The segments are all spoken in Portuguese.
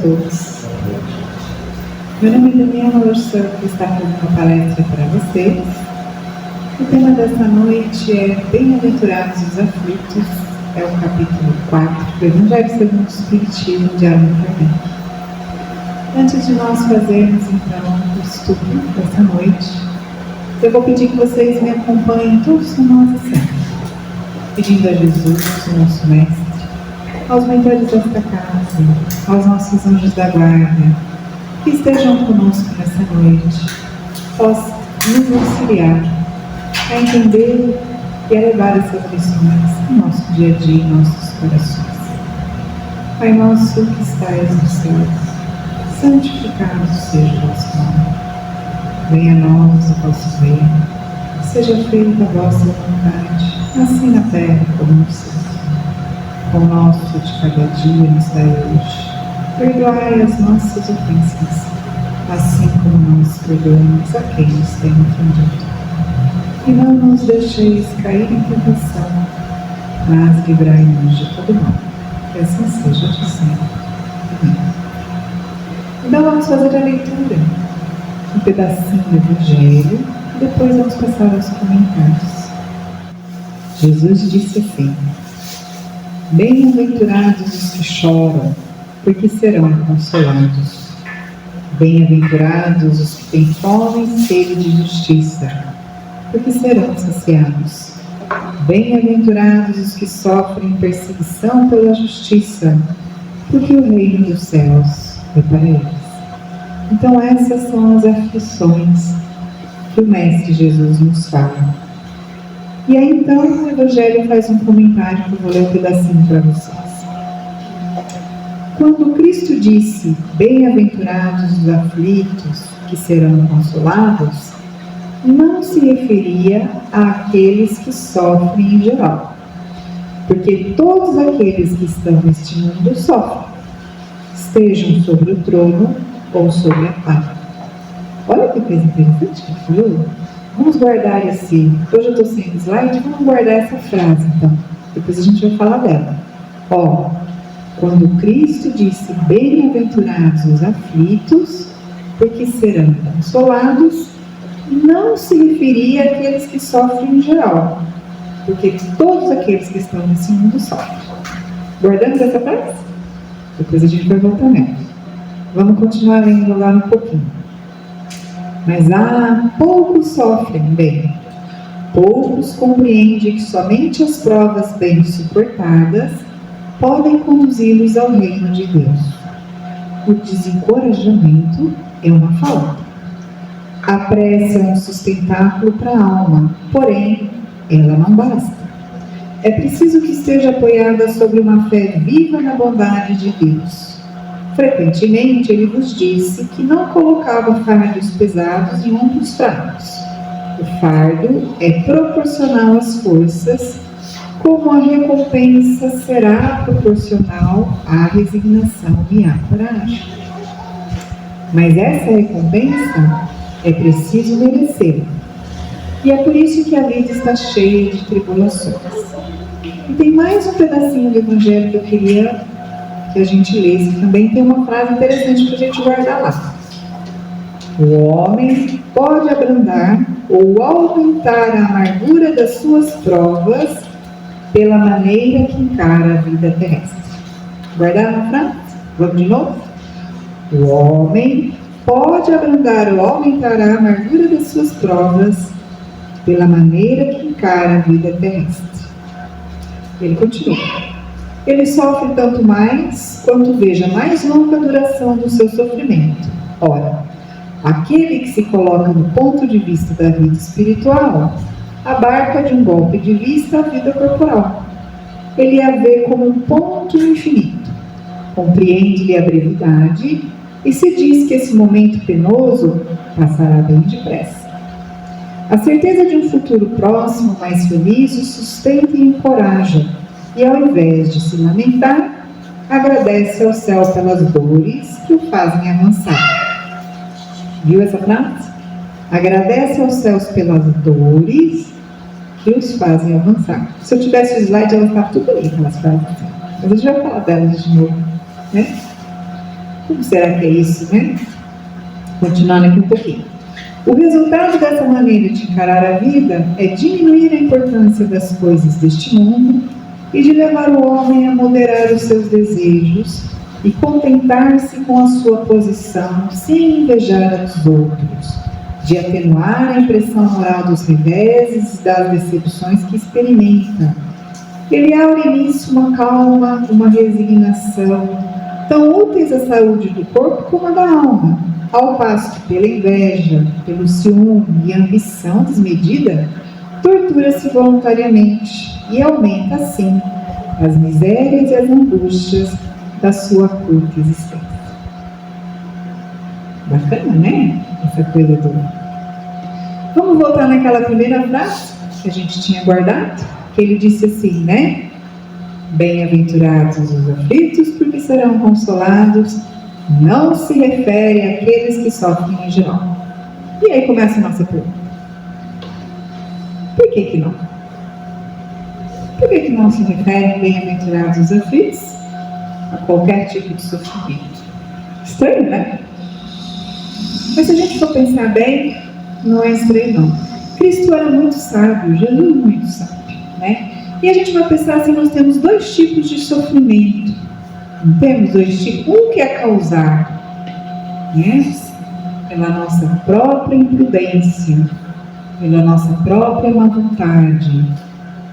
todos. Meu nome é Daniela, hoje sou eu que está fazendo uma palestra para vocês. O tema desta noite é Bem-aventurados os aflitos, é o capítulo 4 do Evangelho segundo o Espiritismo de Allan Kardec. Antes de nós fazermos então o estudo desta noite, eu vou pedir que vocês me acompanhem todos no nosso centro, pedindo a Jesus, o nosso Mestre, aos mentores desta casa, aos nossos anjos da guarda, que estejam conosco nessa noite, possam nos auxiliar a entender e a levar essas lições no nosso dia a dia, em nossos corações. Pai nosso que estais no céu, santificado seja o vosso nome. Venha a nós o vosso reino, seja feita a vossa vontade, assim na terra como no céu. O nosso de cada dia nos dai hoje. Perdoai as nossas ofensas, assim como nós perdoamos a quem nos tem ofendido. E não nos deixeis cair em tentação, mas livrai-nos de todo mal. Que assim seja de sempre. Amém. Então vamos fazer a leitura, um pedacinho do Evangelho, e depois vamos passar aos comentários. Jesus disse assim: Bem-aventurados os que choram, porque serão consolados. Bem-aventurados os que têm fome e sede de justiça, porque serão saciados. Bem-aventurados os que sofrem perseguição pela justiça, porque o reino dos céus é para eles. Então essas são as aflições que o Mestre Jesus nos fala. E aí então o Evangelho faz um comentário que eu vou ler um pedacinho para vocês. Quando Cristo disse, bem-aventurados os aflitos, que serão consolados, não se referia àqueles que sofrem em geral, porque todos aqueles que estão neste mundo sofrem, estejam sobre o trono ou sobre a pá. Olha que coisa interessante que ele falou. Vamos guardar esse... Hoje eu estou sem slide, vamos guardar essa frase, então. Depois a gente vai falar dela. Quando Cristo disse, bem-aventurados os aflitos, porque serão consolados, não se referia àqueles que sofrem em geral, porque todos aqueles que estão nesse mundo sofrem. Guardamos essa frase? Depois a gente vai voltar nela. Vamos continuar lendo lá um pouquinho. Mas poucos sofrem bem. Poucos compreendem que somente as provas bem suportadas podem conduzi-los ao reino de Deus. O desencorajamento é uma falta. A prece é um sustentáculo para a alma, porém, ela não basta. É preciso que esteja apoiada sobre uma fé viva na bondade de Deus. Frequentemente, ele vos disse que não colocava fardos pesados em ombros fracos. O fardo é proporcional às forças, como a recompensa será proporcional à resignação e à coragem. Mas essa recompensa é preciso merecer. E é por isso que a vida está cheia de tribulações. E tem mais um pedacinho do Evangelho que eu queria que a gente lesse, que também tem uma frase interessante para a gente guardar lá. O homem pode abrandar ou aumentar a amargura das suas provas pela maneira que encara a vida terrestre. Guardaram a frase? Vamos de novo? O homem pode abrandar ou aumentar a amargura das suas provas pela maneira que encara a vida terrestre. Ele continua. Ele sofre tanto mais quanto veja mais longa duração do seu sofrimento. Ora, aquele que se coloca no ponto de vista da vida espiritual abarca de um golpe de vista a vida corporal. Ele a vê como um ponto infinito, compreende-lhe a brevidade e se diz que esse momento penoso passará bem depressa. A certeza de um futuro próximo mais feliz o sustenta e encoraja, e ao invés de se lamentar, agradece ao céu pelas dores que o fazem avançar. Viu essa frase? Agradece aos céus pelas dores que os fazem avançar. Se eu tivesse o slide, ela estava tudo ali, aquelas frases. Mas a gente vai falar delas de novo, né? Como será que é isso, né? Continuando aqui um pouquinho. O resultado dessa maneira de encarar a vida é diminuir a importância das coisas deste mundo e de levar o homem a moderar os seus desejos e contentar-se com a sua posição sem invejar a dos outros, de atenuar a impressão moral dos reveses e das decepções que experimenta. Ele abre nisso uma calma, uma resignação, tão úteis à saúde do corpo como a da alma, ao passo que pela inveja, pelo ciúme e ambição desmedida, tortura-se voluntariamente e aumenta, assim, as misérias e as angústias da sua curta existência. Bacana, né? Essa coisa toda. Vamos voltar naquela primeira frase que a gente tinha guardado, que ele disse assim, né? Bem-aventurados os aflitos, porque serão consolados. Não se refere àqueles que sofrem em geral. E aí começa a nossa pergunta. Por que não? Por que não se refere bem-aventurados os aflitos a qualquer tipo de sofrimento? Estranho, né? Mas se a gente for pensar bem, não é estranho não. Cristo era muito sábio, Jesus muito sábio, né? E a gente vai pensar assim, nós temos dois tipos de sofrimento. Não temos dois tipos? Um que é causado, né, pela nossa própria imprudência, pela nossa própria má vontade,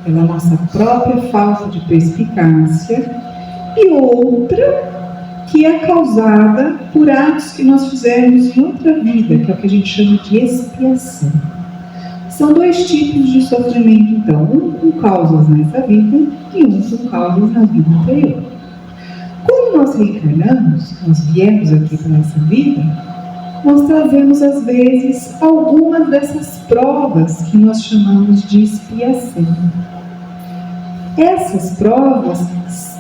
pela nossa própria falta de perspicácia, e outra que é causada por atos que nós fizemos em outra vida, que é o que a gente chama de expiação. São dois tipos de sofrimento, então, um com causas nessa vida e um com causas na vida anterior. Quando nós reencarnamos, nós viemos aqui para essa vida, nós trazemos às vezes algumas dessas provas que nós chamamos de expiação. Essas provas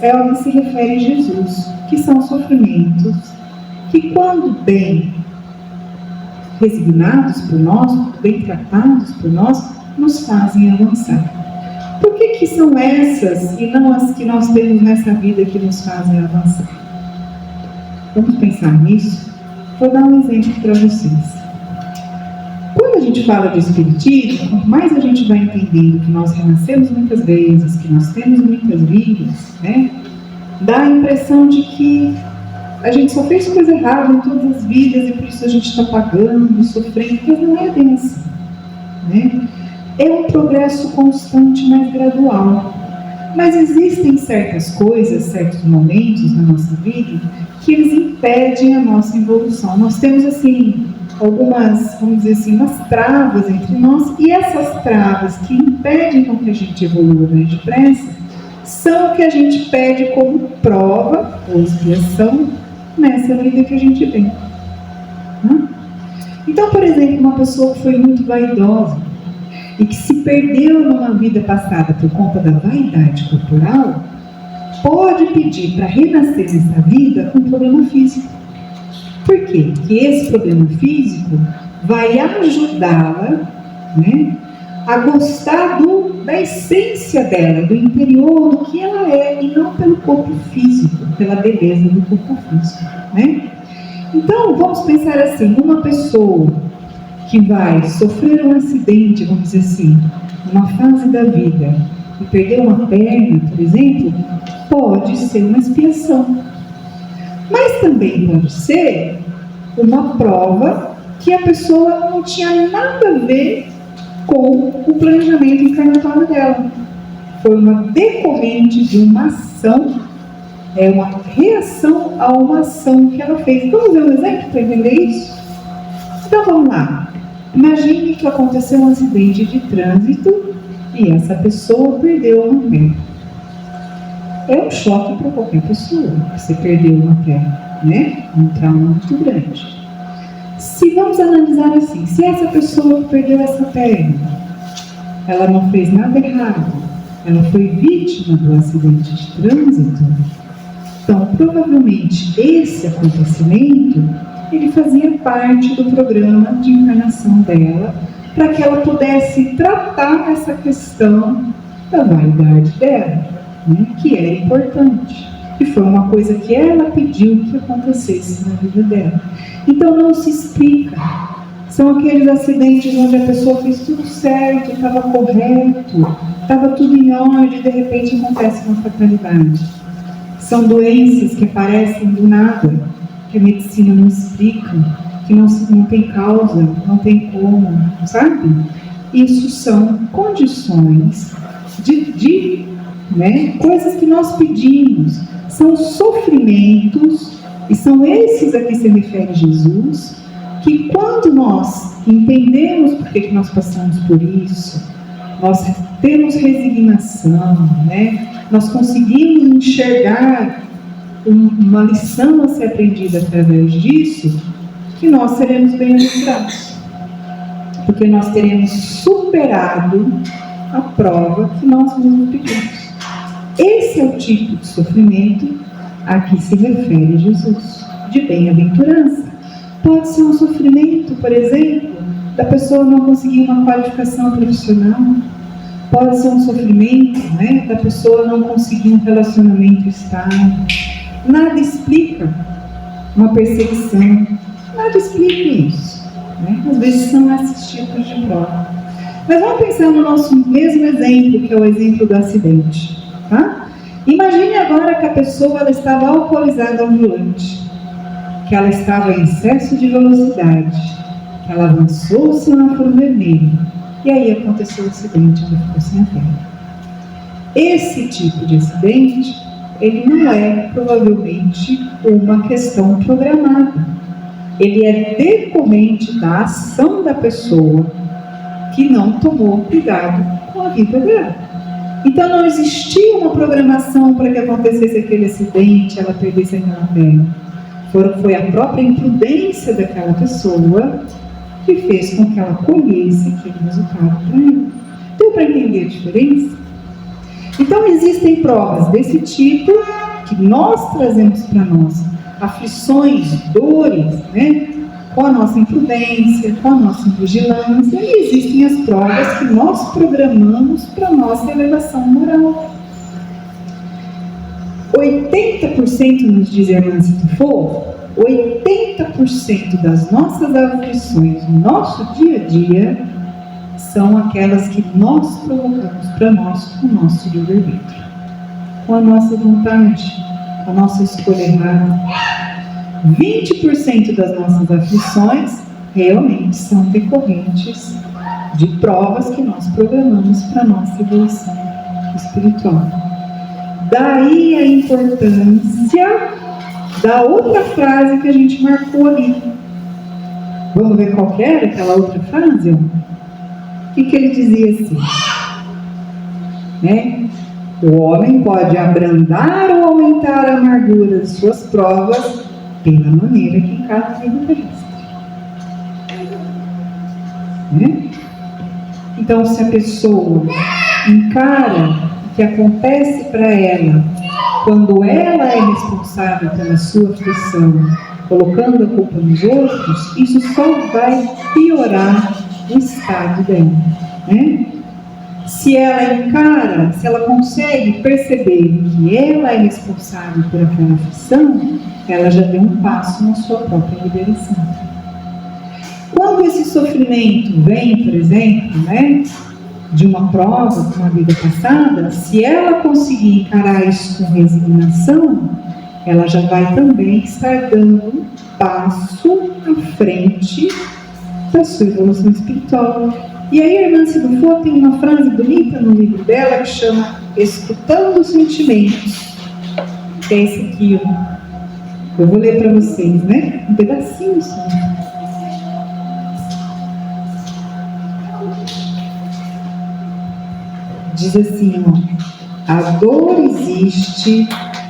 é ao que se refere Jesus, que são sofrimentos que, quando bem resignados por nós, bem tratados por nós, nos fazem avançar. Por que são essas e não as que nós temos nessa vida que nos fazem avançar? Vamos pensar nisso? Vou dar um exemplo para vocês. Quando a gente fala de espiritismo, quanto mais a gente vai entendendo que nós renascemos muitas vezes, que nós temos muitas vidas, né? Dá a impressão de que a gente só fez coisa errada em todas as vidas e por isso a gente está pagando, sofrendo, mas não é bem assim, né? É um progresso constante, mas gradual. Mas existem certas coisas, certos momentos na nossa vida que eles impedem a nossa evolução. Nós temos, assim, algumas, vamos dizer assim, umas travas entre nós, e essas travas que impedem com que a gente evolua mais depressa são o que a gente pede como prova ou expiação nessa vida que a gente vem. Então, por exemplo, uma pessoa que foi muito vaidosa e que se perdeu numa vida passada por conta da vaidade corporal, pode pedir para renascer nessa vida com um problema físico. Por quê? Porque esse problema físico vai ajudá-la, né, a gostar da essência dela, do interior, do que ela é, e não pelo corpo físico, pela beleza do corpo físico, né? Então, vamos pensar assim, uma pessoa que vai sofrer um acidente, vamos dizer assim, numa fase da vida, e perder uma perna, por exemplo, pode ser uma expiação. Mas também pode ser uma prova que a pessoa não tinha nada a ver com o planejamento encarnatório dela. Foi uma decorrente de uma ação, uma reação a uma ação que ela fez. Vamos ver um exemplo para entender isso? Então vamos lá. Imagine que aconteceu um acidente de trânsito e essa pessoa perdeu uma perna. É um choque para qualquer pessoa, você perdeu uma perna, né? Um trauma muito grande. Se vamos analisar assim, se essa pessoa que perdeu essa perna, ela não fez nada errado, ela foi vítima do acidente de trânsito, então provavelmente esse acontecimento, ele fazia parte do programa de encarnação dela, para que ela pudesse tratar essa questão da vaidade dela, né, que era importante. que foi uma coisa que ela pediu que acontecesse na vida dela. Então não se explica. São aqueles acidentes onde a pessoa fez tudo certo, estava correto, estava tudo em ordem, e de repente acontece uma fatalidade. São doenças que aparecem do nada, que a medicina não explica, que não tem causa, não tem como, sabe? Isso são condições de coisas que nós pedimos, são sofrimentos, e são esses a que se refere Jesus, que quando nós entendemos por que nós passamos por isso, nós temos resignação, nós conseguimos enxergar uma lição a ser aprendida através disso, que nós seremos bem-aventurados, porque nós teremos superado a prova que nós mesmos pedimos. Esse é o tipo de sofrimento a que se refere Jesus, de bem-aventurança. Pode ser um sofrimento, por exemplo, da pessoa não conseguir uma qualificação profissional. Pode ser um sofrimento, da pessoa não conseguir um relacionamento estável. Nada explica uma perseguição. Nada explica isso. Às vezes são esses tipos de prova. Mas vamos pensar no nosso mesmo exemplo, que é o exemplo do acidente. Tá? Imagine agora que a pessoa ela estava alcoolizada ao volante, que ela estava em excesso de velocidade, que ela avançou o semáforo vermelho, e aí aconteceu o acidente, ela ficou sem a perna. Esse tipo de acidente, ele não é provavelmente uma questão programada. Ele é decorrente da ação da pessoa que não tomou cuidado com a vida dela. Então não existia uma programação para que acontecesse aquele acidente, ela perdesse aquela perna. Foi a própria imprudência daquela pessoa que fez com que ela colhesse aquele resultado para ela. Deu para entender a diferença? Então existem provas desse tipo que nós trazemos para nós, aflições, dores, com a nossa imprudência, com a nossa vigilância, e existem as provas que nós programamos para a nossa elevação moral. 80%, nos diz a irmã Citifo, 80% das nossas aflições no nosso dia a dia são aquelas que nós provocamos para nós com o nosso livre-arbítrio, com a nossa vontade, com a nossa escolha errada. 20% das nossas aflições realmente são decorrentes de provas que nós programamos para a nossa evolução espiritual. Daí a importância da outra frase que a gente marcou ali. Vamos ver qual que era aquela outra frase? O que ele dizia assim? O homem pode abrandar ou aumentar a amargura de suas provas pela maneira que encara a vida terrestre. Então, se a pessoa encara o que acontece para ela, quando ela é responsável pela sua aflição, colocando a culpa nos outros, isso só vai piorar o estado dela. Se ela encara, se ela consegue perceber que ela é responsável por aquela aflição, ela já deu um passo na sua própria liberação. Quando esse sofrimento vem, por exemplo, de uma prova, de uma vida passada, se ela conseguir encarar isso com resignação, ela já vai também estar dando um passo à frente da sua evolução espiritual. E aí a irmã Citifo tem uma frase bonita no livro dela que chama Escutando os Sentimentos, que é esse aqui, eu vou ler para vocês, um pedacinho só. Diz assim, a dor existe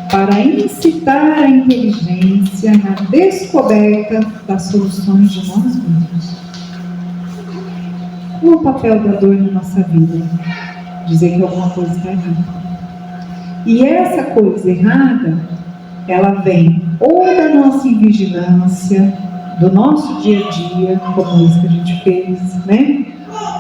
para incitar a inteligência na descoberta das soluções de nós mesmos. Qual é o papel da dor na nossa vida? Dizer que alguma coisa está errada. E essa coisa errada, ela vem ou da nossa invigilância, do nosso dia a dia, como isso que a gente fez,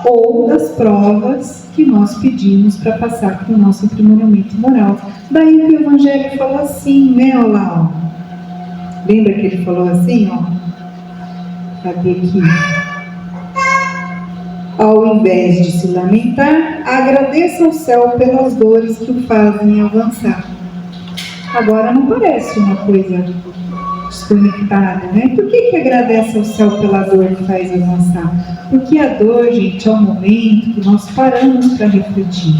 ou das provas que nós pedimos para passar para o nosso aprimoramento moral. Daí que o Evangelho falou assim, né, olha lá, ó. Lembra que ele falou assim, ó? Cadê aqui? Ao invés de se lamentar, agradeça ao céu pelas dores que o fazem avançar. Agora não parece uma coisa desconectada, né? Por que agradece ao céu pela dor que faz avançar? Porque a dor, gente, é o momento que nós paramos para refletir.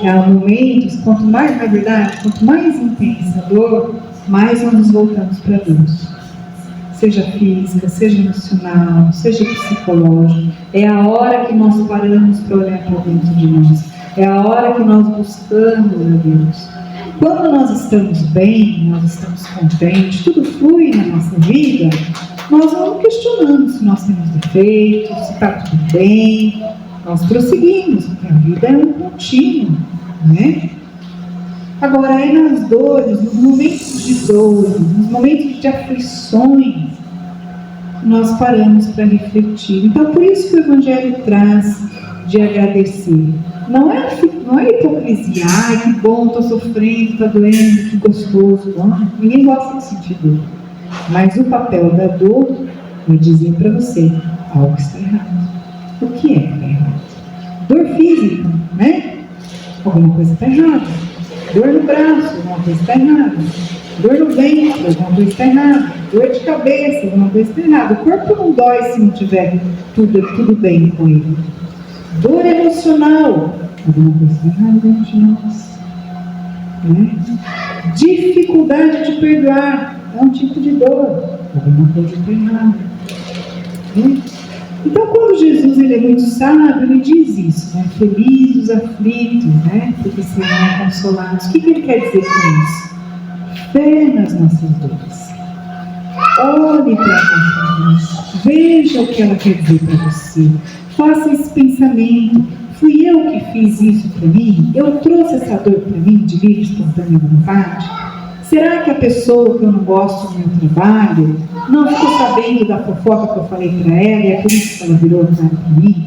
É o momento, quanto mais, na verdade, quanto mais intensa a dor, mais nós nos voltamos para Deus. Seja física, seja emocional, seja psicológica. É a hora que nós paramos para olhar para dentro de nós. É a hora que nós buscamos a Deus. Quando nós estamos bem, nós estamos contentes, tudo flui na nossa vida, nós não questionamos se nós temos defeitos, se está tudo bem. Nós prosseguimos, porque a vida é um contínuo, né? Agora, aí nas dores, nos momentos de dor, nos momentos de aflições, nós paramos para refletir. Então, por isso que o Evangelho traz de agradecer. Não é hipocrisia, ai, que bom, estou sofrendo, está doendo, que gostoso. Não, ninguém gosta de sentir dor. Mas o papel da dor é dizer para você, algo está errado. O que é que está errado? Dor física, né? Alguma coisa está errada. Dor no braço, alguma coisa está errada. Dor no ventre, alguma coisa está errada. Dor de cabeça, alguma coisa está errada. O corpo não dói se não tiver tudo bem com ele. Dor emocional, alguma coisa está errada dentro de nós. Né? Dificuldade de perdoar é um tipo de dor, alguma coisa está errada. Né? Então, quando Jesus ele é muito sábio, ele diz isso, né? Felizes os aflitos, né? Porque serão consolados. O que ele quer dizer com isso? Fé nas nossas dores. Olhe para as nossas dores. Veja o que ela quer dizer para você. Faça esse pensamento. Fui eu que fiz isso para mim? Eu trouxe essa dor para mim de livre, espontânea vontade? Será que a pessoa que eu não gosto do meu trabalho não ficou sabendo da fofoca que eu falei para ela e é por isso que ela virou para mim?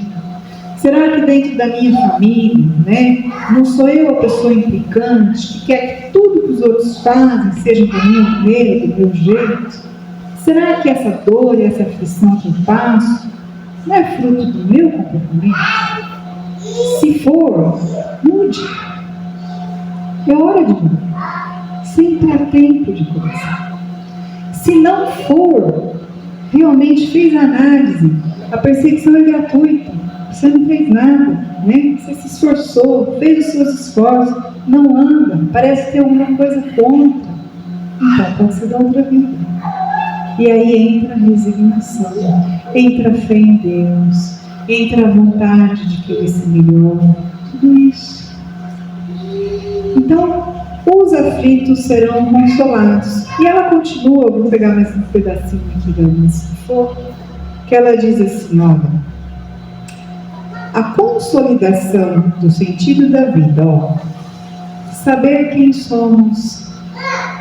Será que dentro da minha família, né, não sou eu a pessoa implicante que quer que tudo que os outros fazem seja da minha maneira, do meu jeito? Será que essa dor e essa aflição que eu passo não é fruto do meu comportamento? Se for, mude. É hora de mudar. Sempre há tempo de começar. Se não for, realmente fez a análise, a perseguição é gratuita, você não fez nada, né? Você se esforçou, fez os seus esforços, não anda, parece ter alguma coisa contra, então pode ser da outra vida. E aí entra a resignação, entra a fé em Deus, entra a vontade de querer ser melhor, tudo isso. Então, os aflitos serão consolados. E ela continua, vou pegar mais um pedacinho aqui da Miss Foco, que ela diz assim, olha, a consolidação do sentido da vida, ó, saber quem somos,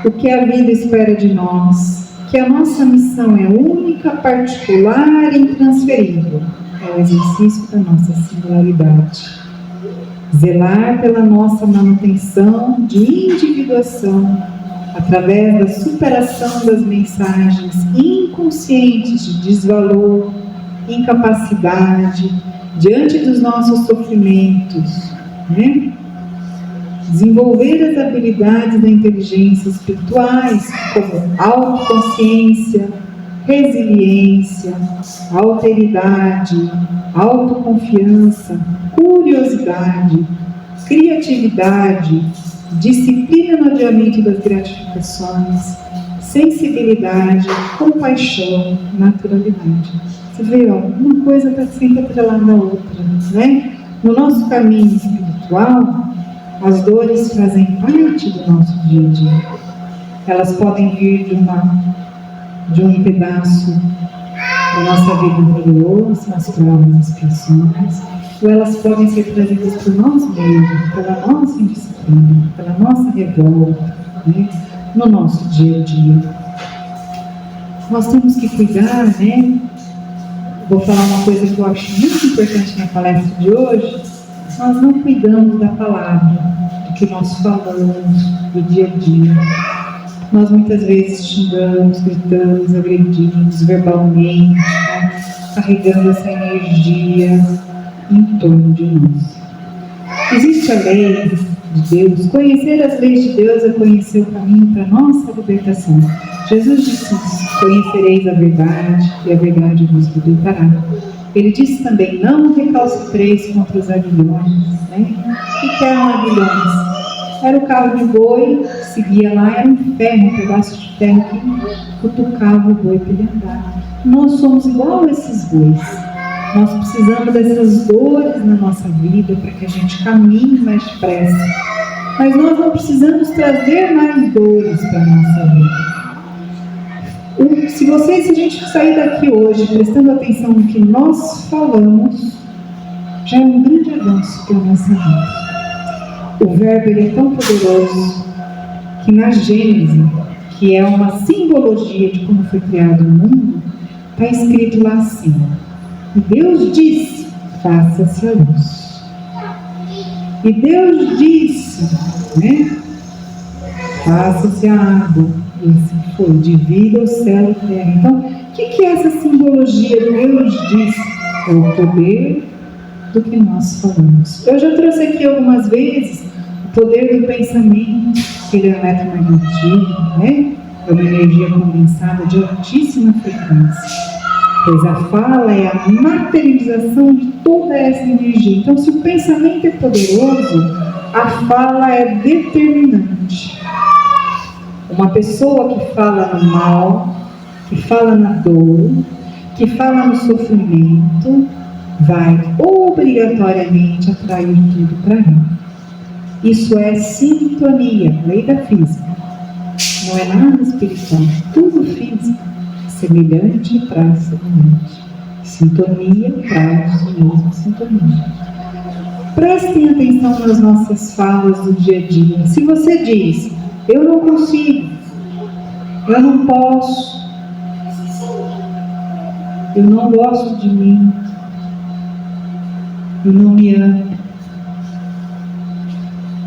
o que a vida espera de nós, que a nossa missão é única, particular e intransferível, é o exercício da nossa singularidade. Zelar pela nossa manutenção de individuação, através da superação das mensagens inconscientes de desvalor, incapacidade, diante dos nossos sofrimentos, né? Desenvolver as habilidades da inteligência espirituais, como autoconsciência, resiliência, alteridade, autoconfiança, curiosidade, criatividade, disciplina no adiamento das gratificações, sensibilidade, compaixão, naturalidade. Você vê, ó, uma coisa está sempre atrelada à outra, né? No nosso caminho espiritual, as dores fazem parte do nosso dia a dia. Elas podem vir de um pedaço da nossa vida anterior, são as provas, as expiações, ou elas podem ser trazidas por nós mesmos, pela nossa indisciplina, pela nossa revolta, né, no nosso dia a dia. Nós temos que cuidar, né, vou falar uma coisa que eu acho muito importante na palestra de hoje. Nós não cuidamos da palavra, do que nós falamos do dia a dia. Nós muitas vezes xingamos, gritamos, agredimos verbalmente, né? Carregando essa energia em torno de nós. Existe a lei de Deus. Conhecer as leis de Deus é conhecer o caminho para a nossa libertação. Jesus disse isso: conhecereis a verdade e a verdade vos libertará. Ele disse também: não recalcitreis contra os aguilhões. Né? O que eram aguilhões? Era o carro de boi, seguia lá, era um ferro, um pedaço de ferro que cutucava o boi para ele andar. Nós somos igual a esses bois. Nós precisamos dessas dores na nossa vida para que a gente caminhe mais depressa. Mas nós não precisamos trazer mais dores para a nossa vida. Se a gente sair daqui hoje prestando atenção no que nós falamos, já é um grande avanço para a nossa vida. O verbo ele é tão poderoso que na Gênesis, que é uma simbologia de como foi criado o mundo, está escrito lá assim: e Deus disse, faça-se a luz. E Deus disse, né, faça-se a água. E assim foi, divida o céu e a terra. Então, o que é essa simbologia? Deus disse, é o poder do que nós falamos. Eu já trouxe aqui algumas vezes o poder do pensamento, que ele é eletromagnetismo, né? É uma energia condensada de altíssima frequência. Pois a fala é a materialização de toda essa energia. Então, se o pensamento é poderoso, a fala é determinante. Uma pessoa que fala no mal, que fala na dor, que fala no sofrimento, vai obrigatoriamente atrair tudo para ela. Isso é sintonia, lei da física. Não é nada espiritual, tudo físico. Semelhante traz semelhante. Sintonia traz a mesma sintonia. Prestem atenção nas nossas falas do dia a dia. Se você diz, eu não consigo, eu não posso, eu não gosto de mim, eu não me amo,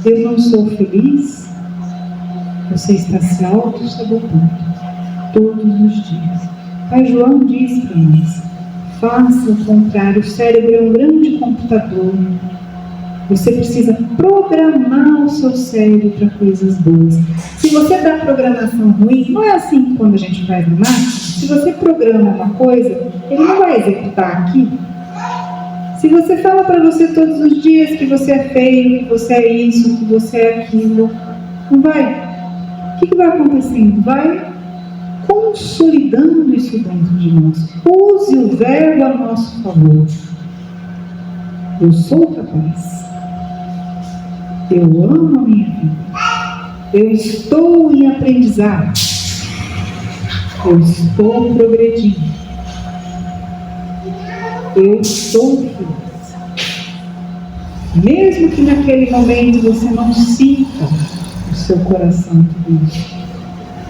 eu não sou feliz, você está se auto-sabotando todos os dias. Pai João diz para nós: faça o contrário. O cérebro é um grande computador. Você precisa programar o seu cérebro para coisas boas. Se você dá programação ruim, não é assim que quando a gente vai no máquina, se você programa uma coisa, ele não vai executar aqui. Se você fala para você todos os dias que você é feio, que você é isso, que você é aquilo, não vai. O que vai acontecendo? Vai consolidando isso dentro de nós. Use o verbo a nosso favor. Eu sou capaz. Eu amo a minha vida. Eu estou em aprendizado. Eu estou progredindo. Eu estou feliz. Mesmo que naquele momento você não sinta o seu coração feliz,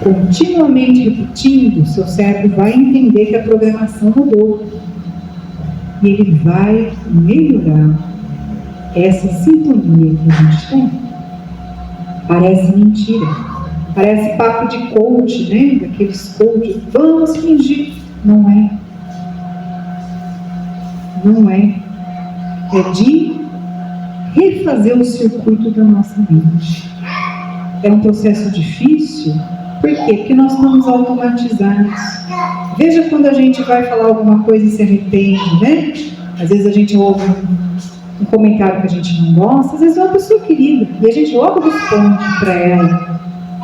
continuamente repetindo, seu cérebro vai entender que a programação mudou. E ele vai melhorar essa sintonia que a gente tem. Parece mentira. Parece papo de coach, né? Daqueles coaches. Vamos fingir. Não é. Não é. É de refazer o circuito da nossa mente. É um processo difícil. Por quê? Porque nós estamos automatizados. Veja quando a gente vai falar alguma coisa e se arrepende, né? Às vezes a gente ouve um comentário que a gente não gosta, às vezes é uma pessoa querida, e a gente logo responde para ela.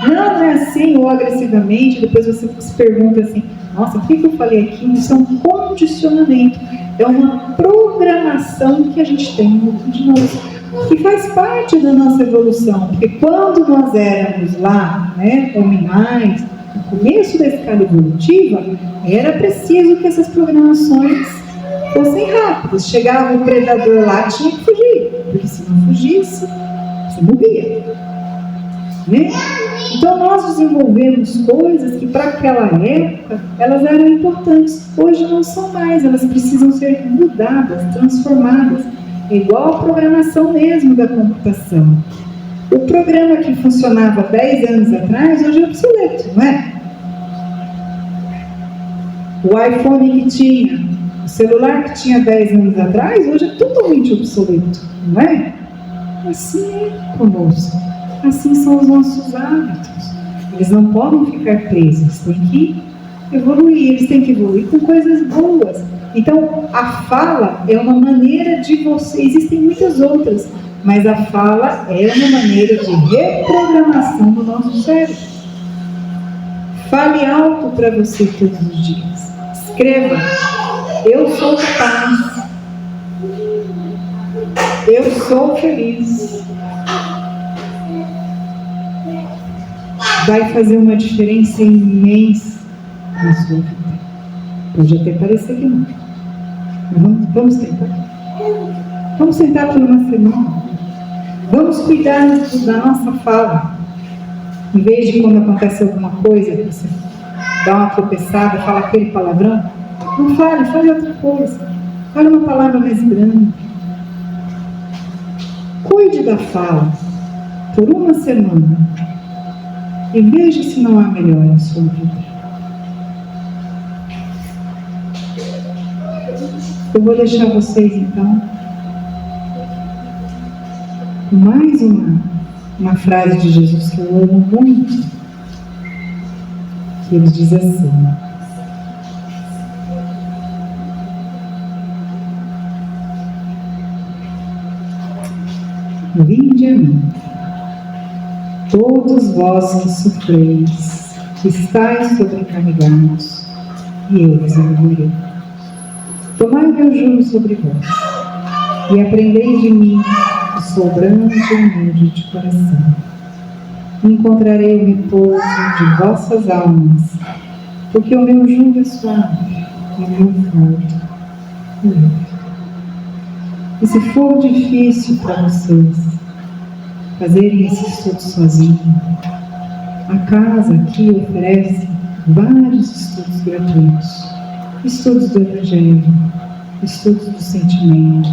Não é assim, ou agressivamente, depois você se pergunta assim, nossa, por que eu falei aquilo? Isso é um condicionamento, é uma programação que a gente tem dentro de nós, que faz parte da nossa evolução, porque quando nós éramos lá, né, hominais, no começo da escala evolutiva, era preciso que essas programações fossem rápidas. Chegava o predador lá, tinha que fugir, porque se não fugisse, você morria, né? Então nós desenvolvemos coisas que para aquela época elas eram importantes, hoje não são mais, elas precisam ser mudadas, transformadas. É igual a programação mesmo da computação. O programa que funcionava 10 anos atrás, hoje é obsoleto, não é? O iPhone que tinha, o celular que tinha 10 anos atrás, hoje é totalmente obsoleto, não é? Assim é conosco. Assim são os nossos hábitos. Eles não podem ficar presos, têm que evoluir, eles têm que evoluir com coisas boas. Então, a fala é uma maneira de você, existem muitas outras, mas a fala é uma maneira de reprogramação do nosso cérebro. Fale alto para você todos os dias. Escreva: eu sou capaz. Eu sou feliz. Vai fazer uma diferença imensa na sua vida. Pode até parecer que não. Mas vamos tentar. Vamos tentar por uma semana. Vamos cuidar da nossa fala. Em vez de quando acontece alguma coisa, você dá uma tropeçada, fala aquele palavrão, não fale outra coisa. Fale uma palavra mais branda. Cuide da fala por uma semana e veja se não há melhor em sua vida. Eu vou deixar vocês então com mais uma frase de Jesus que eu amo muito, que ele diz assim: vinde a mim, todos vós que sofreis, que estáis sobrecarregados, e eu vos aliviarei. Tomai meu jugo sobre vós, e aprendei de mim, que sou brando e humilde de coração. Encontrarei o repouso de vossas almas, porque o meu jugo é suave e o meu fardo é leve. E se for difícil para vocês fazerem esse estudo sozinho, a casa aqui oferece vários estudos gratuitos. Estudos do Evangelho, estudos do sentimento,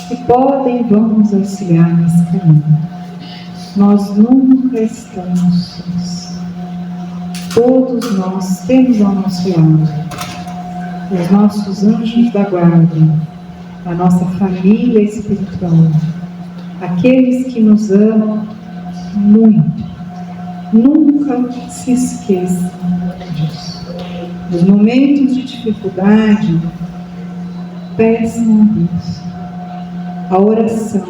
que podem e vão nos auxiliar nesse caminho. Nós nunca estamos sós. Todos nós temos ao nosso lado os nossos anjos da guarda, a nossa família espiritual, aqueles que nos amam muito. Nunca se esqueçam disso. Nos momentos de dificuldade, peçam a Deus. A oração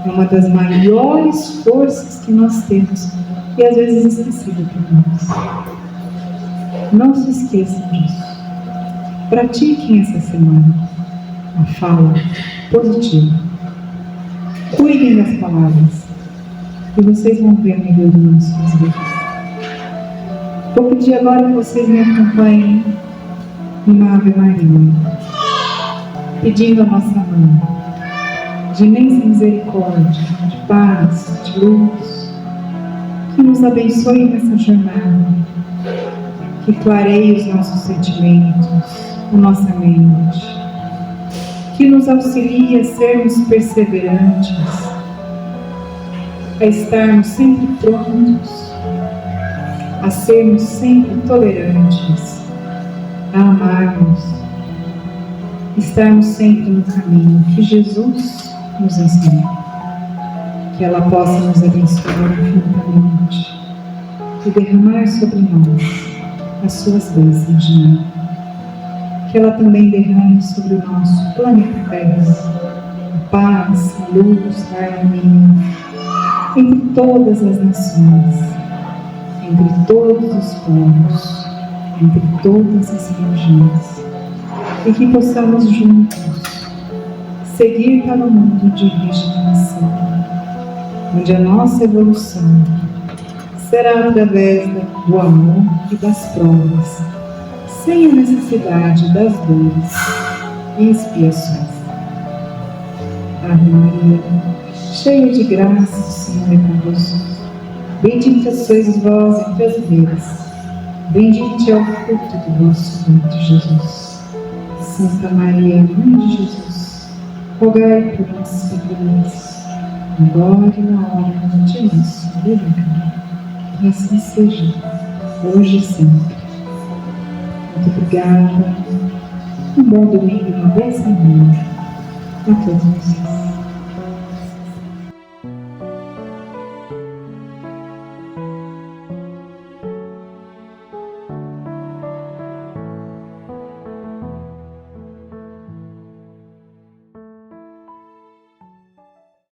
é uma das maiores forças que nós temos e às vezes esquecida por nós. Não se esqueçam disso. Pratiquem essa semana a fala positiva. Cuidem das palavras e vocês vão ver a melhoria nas suas vidas. Vou pedir agora que vocês me acompanhem numa Ave Maria, pedindo a nossa mãe de imensa misericórdia, de paz, de luz, que nos abençoe nessa jornada, que clareie os nossos sentimentos, a nossa mente, que nos auxilie a sermos perseverantes, a estarmos sempre prontos, a sermos sempre tolerantes, a amarmos, estarmos sempre no caminho que Jesus nos ensinou. Que ela possa nos abençoar infinitamente e derramar sobre nós as suas bênçãos de amor. Que ela também derrame sobre o nosso planeta Terra a paz, a luz, a harmonia entre todas as nações, entre todos os povos, entre todas as religiões, e que possamos juntos seguir para o mundo de regeneração, onde a nossa evolução será através do amor e das provas, sem a necessidade das dores e expiações. Ave Maria, cheia de graça, o Senhor é convosco. Bendita sois vós entre as mulheres, bendito é o fruto do vosso ventre, Jesus. Santa Maria, Mãe de Jesus, rogai por nós, pecadores, agora e na hora de nossa vida. Que assim seja, hoje e sempre. Muito obrigada. Um bom domingo e uma boa semana a todos vocês.